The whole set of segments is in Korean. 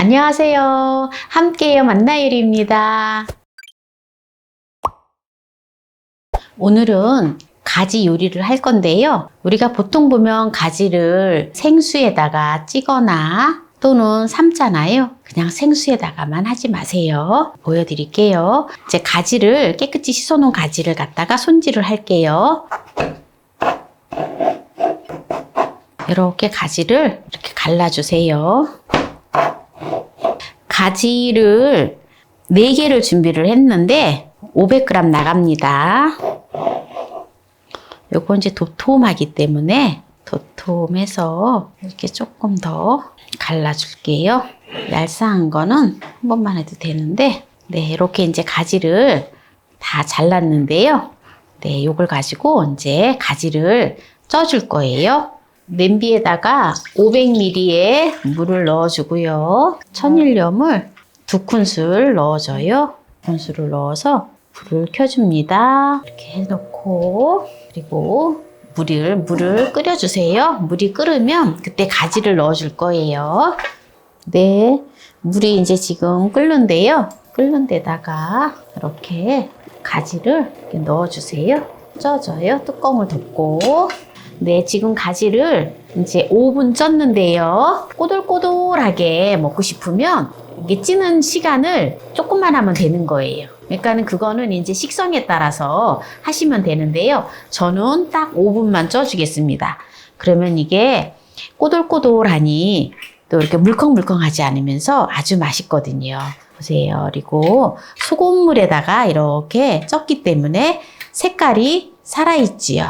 안녕하세요. 함께요 만나요리입니다. 오늘은 가지 요리를 할 건데요. 우리가 보통 보면 가지를 생수에다가 찌거나 또는 삶잖아요. 그냥 생수에다가만 하지 마세요. 보여드릴게요. 이제 가지를 깨끗이 씻어놓은 가지를 갖다가 손질을 할게요. 이렇게 가지를 이렇게 갈라주세요. 가지를 4개를 준비를 했는데 500g 나갑니다. 요거 이제 도톰하기 때문에 도톰해서 이렇게 조금 더 갈라줄게요. 얄쌍한 거는 한 번만 해도 되는데, 네, 이렇게 이제 가지를 다 잘랐는데요. 네, 요걸 가지고 이제 가지를 쪄줄 거예요. 냄비에다가 500ml의 물을 넣어주고요. 천일염을 2큰술 넣어줘요. 2큰술을 넣어서 불을 켜줍니다. 이렇게 해놓고, 그리고 물을 끓여주세요. 물이 끓으면 그때 가지를 넣어줄 거예요. 네, 물이 이제 지금 끓는데요. 끓는 데다가 이렇게 가지를 이렇게 넣어주세요. 쪄줘요. 뚜껑을 덮고. 네, 지금 가지를 이제 5분 쪘는데요. 꼬들꼬들하게 먹고 싶으면 이게 찌는 시간을 조금만 하면 되는 거예요. 그러니까는 그거는 이제 식성에 따라서 하시면 되는데요. 저는 딱 5분만 쪄주겠습니다. 그러면 이게 꼬들꼬들하니 또 이렇게 물컹물컹하지 않으면서 아주 맛있거든요. 보세요. 그리고 소금물에다가 이렇게 쪘기 때문에 색깔이 살아있지요.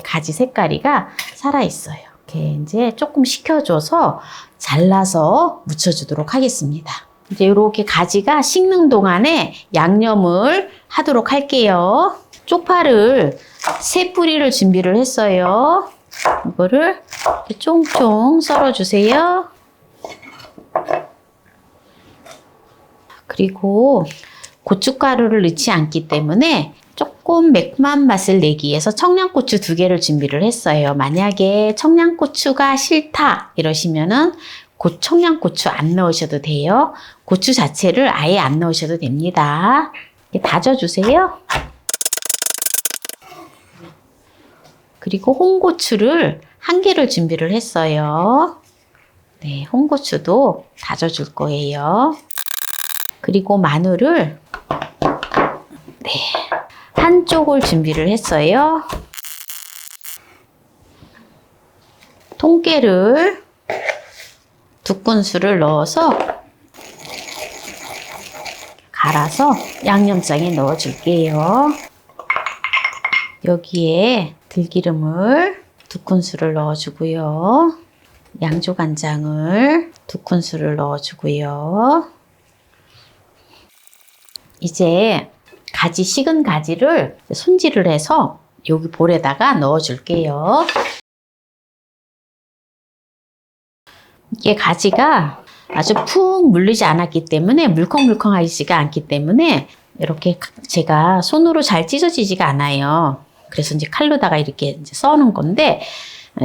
가지 색깔이가 살아있어요. 이렇게 이제 조금 식혀줘서 잘라서 묻혀주도록 하겠습니다. 이제 이렇게 가지가 식는 동안에 양념을 하도록 할게요. 쪽파를 3뿌리를 준비를 했어요. 이거를 쫑쫑 썰어주세요. 그리고 고춧가루를 넣지 않기 때문에 조금 매콤한 맛을 내기 위해서 청양고추 2개를 준비를 했어요. 만약에 청양고추가 싫다 이러시면은 청양고추 안 넣으셔도 돼요. 고추 자체를 아예 안 넣으셔도 됩니다. 이렇게 다져주세요. 그리고 홍고추를 1개를 준비를 했어요. 네, 홍고추도 다져줄 거예요. 그리고 마늘을 네, 한쪽을 준비를 했어요. 통깨를 2큰술을 넣어서 갈아서 양념장에 넣어줄게요. 여기에 들기름을 2큰술을 넣어주고요. 양조간장을 2큰술을 넣어주고요. 이제 식은 가지를 손질을 해서 여기 볼에다가 넣어줄게요. 이게 가지가 아주 푹 물리지 않았기 때문에 물컹물컹하지가 않기 때문에 이렇게 제가 손으로 잘 찢어지지가 않아요. 그래서 이제 칼로다가 이렇게 이제 써놓은 건데,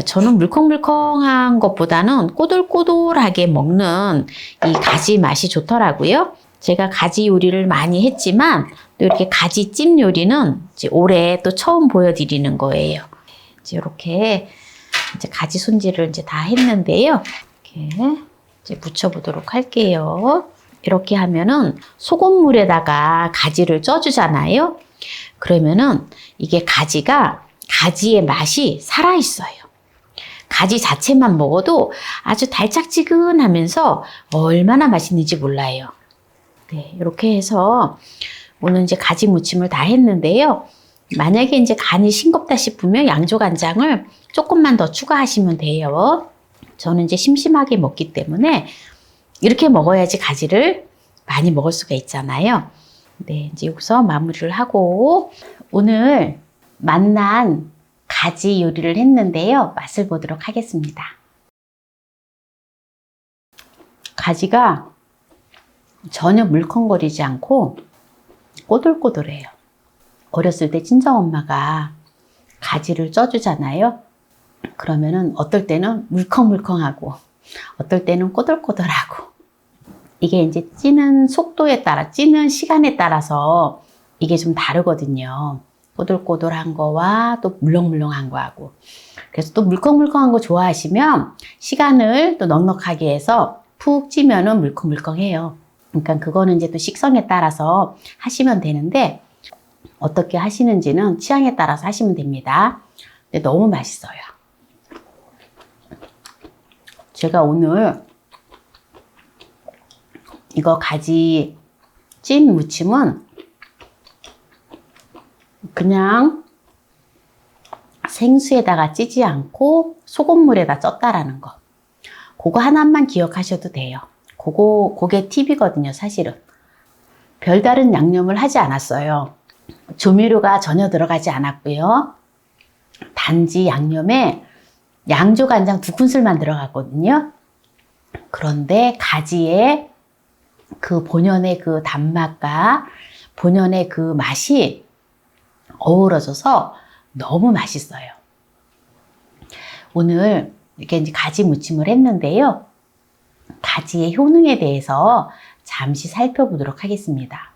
저는 물컹물컹한 것보다는 꼬들꼬들하게 먹는 이 가지 맛이 좋더라고요. 제가 가지 요리를 많이 했지만 또 이렇게 가지찜 요리는 이제 올해 또 처음 보여드리는 거예요. 이제 이렇게 이제 가지 손질을 이제 다 했는데요. 이렇게 이제 묻혀보도록 할게요. 이렇게 하면은 소금물에다가 가지를 쪄주잖아요. 그러면은 이게 가지의 맛이 살아있어요. 가지 자체만 먹어도 아주 달짝지근하면서 얼마나 맛있는지 몰라요. 네, 이렇게 해서 오늘 이제 가지 무침을 다 했는데요. 만약에 이제 간이 싱겁다 싶으면 양조간장을 조금만 더 추가하시면 돼요. 저는 이제 심심하게 먹기 때문에 이렇게 먹어야지 가지를 많이 먹을 수가 있잖아요. 네, 이제 여기서 마무리를 하고 오늘 만난 가지 요리를 했는데요. 맛을 보도록 하겠습니다. 가지가 전혀 물컹거리지 않고 꼬들꼬들해요. 어렸을 때 친정엄마가 가지를 쪄주잖아요. 그러면은 어떨 때는 물컹물컹하고 어떨 때는 꼬들꼬들하고 이게 이제 찌는 속도에 따라, 찌는 시간에 따라서 이게 좀 다르거든요. 꼬들꼬들한 거와 또 물렁물렁한 거하고. 그래서 또 물컹물컹한 거 좋아하시면 시간을 또 넉넉하게 해서 푹 찌면은 물컹물컹해요. 그러니까 그거는 이제 또 식성에 따라서 하시면 되는데, 어떻게 하시는지는 취향에 따라서 하시면 됩니다. 근데 너무 맛있어요. 제가 오늘 이거 가지 찜 무침은 그냥 생수에다가 찌지 않고 소금물에다 쪘다라는 거. 그거 하나만 기억하셔도 돼요. 그게 팁이거든요, 사실은. 별다른 양념을 하지 않았어요. 조미료가 전혀 들어가지 않았고요. 단지 양념에 양조간장 2큰술만 들어갔거든요. 그런데 가지의 그 본연의 그 단맛과 본연의 그 맛이 어우러져서 너무 맛있어요. 오늘 이렇게 이제 가지 무침을 했는데요. 가지의 효능에 대해서 잠시 살펴보도록 하겠습니다.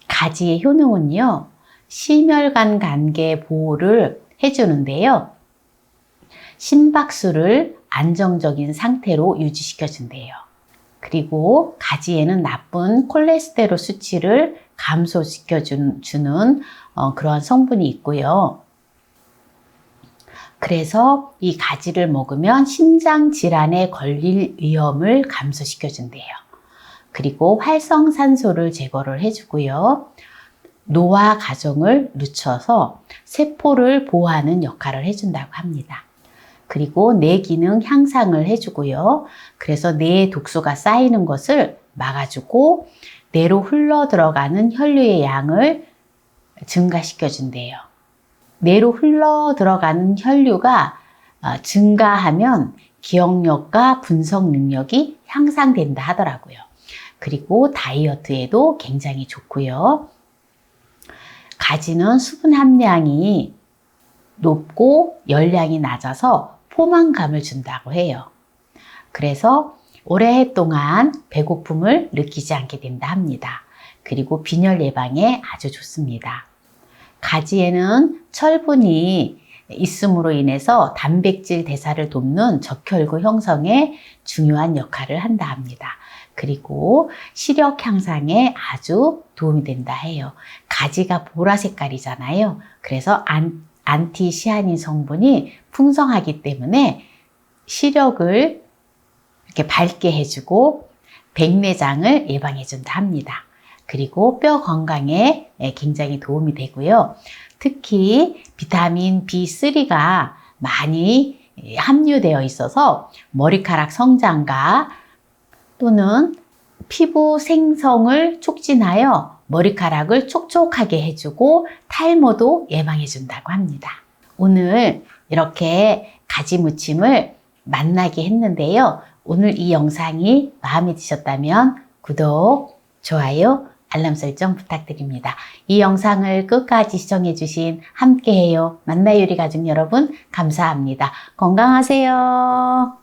가지의 효능은요, 심혈관 관계 보호를 해주는데요. 심박수를 안정적인 상태로 유지시켜준대요. 그리고 가지에는 나쁜 콜레스테롤 수치를 감소시켜주는 그런 성분이 있고요. 그래서 이 가지를 먹으면 심장 질환에 걸릴 위험을 감소시켜준대요. 그리고 활성산소를 제거를 해주고요. 노화 과정을 늦춰서 세포를 보호하는 역할을 해준다고 합니다. 그리고 뇌 기능 향상을 해주고요. 그래서 뇌에 독소가 쌓이는 것을 막아주고 뇌로 흘러 들어가는 혈류의 양을 증가시켜준대요. 뇌로 흘러 들어가는 혈류가 증가하면 기억력과 분석 능력이 향상된다 하더라고요. 그리고 다이어트에도 굉장히 좋고요. 가지는 수분 함량이 높고 열량이 낮아서 포만감을 준다고 해요. 그래서 오랫동안 배고픔을 느끼지 않게 된다 합니다. 그리고 빈혈 예방에 아주 좋습니다. 가지에는 철분이 있음으로 인해서 단백질 대사를 돕는 적혈구 형성에 중요한 역할을 한다 합니다. 그리고 시력 향상에 아주 도움이 된다 해요. 가지가 보라 색깔이잖아요. 그래서 안티시아닌 성분이 풍성하기 때문에 시력을 이렇게 밝게 해주고 백내장을 예방해준다 합니다. 그리고 뼈 건강에 굉장히 도움이 되고요. 특히 비타민 B3가 많이 함유되어 있어서 머리카락 성장과 또는 피부 생성을 촉진하여 머리카락을 촉촉하게 해주고 탈모도 예방해준다고 합니다. 오늘 이렇게 가지 무침을 만나게 했는데요. 오늘 이 영상이 마음에 드셨다면 구독, 좋아요, 알람 설정 부탁드립니다. 이 영상을 끝까지 시청해주신 함께해요 만나요리 가족 여러분 감사합니다. 건강하세요.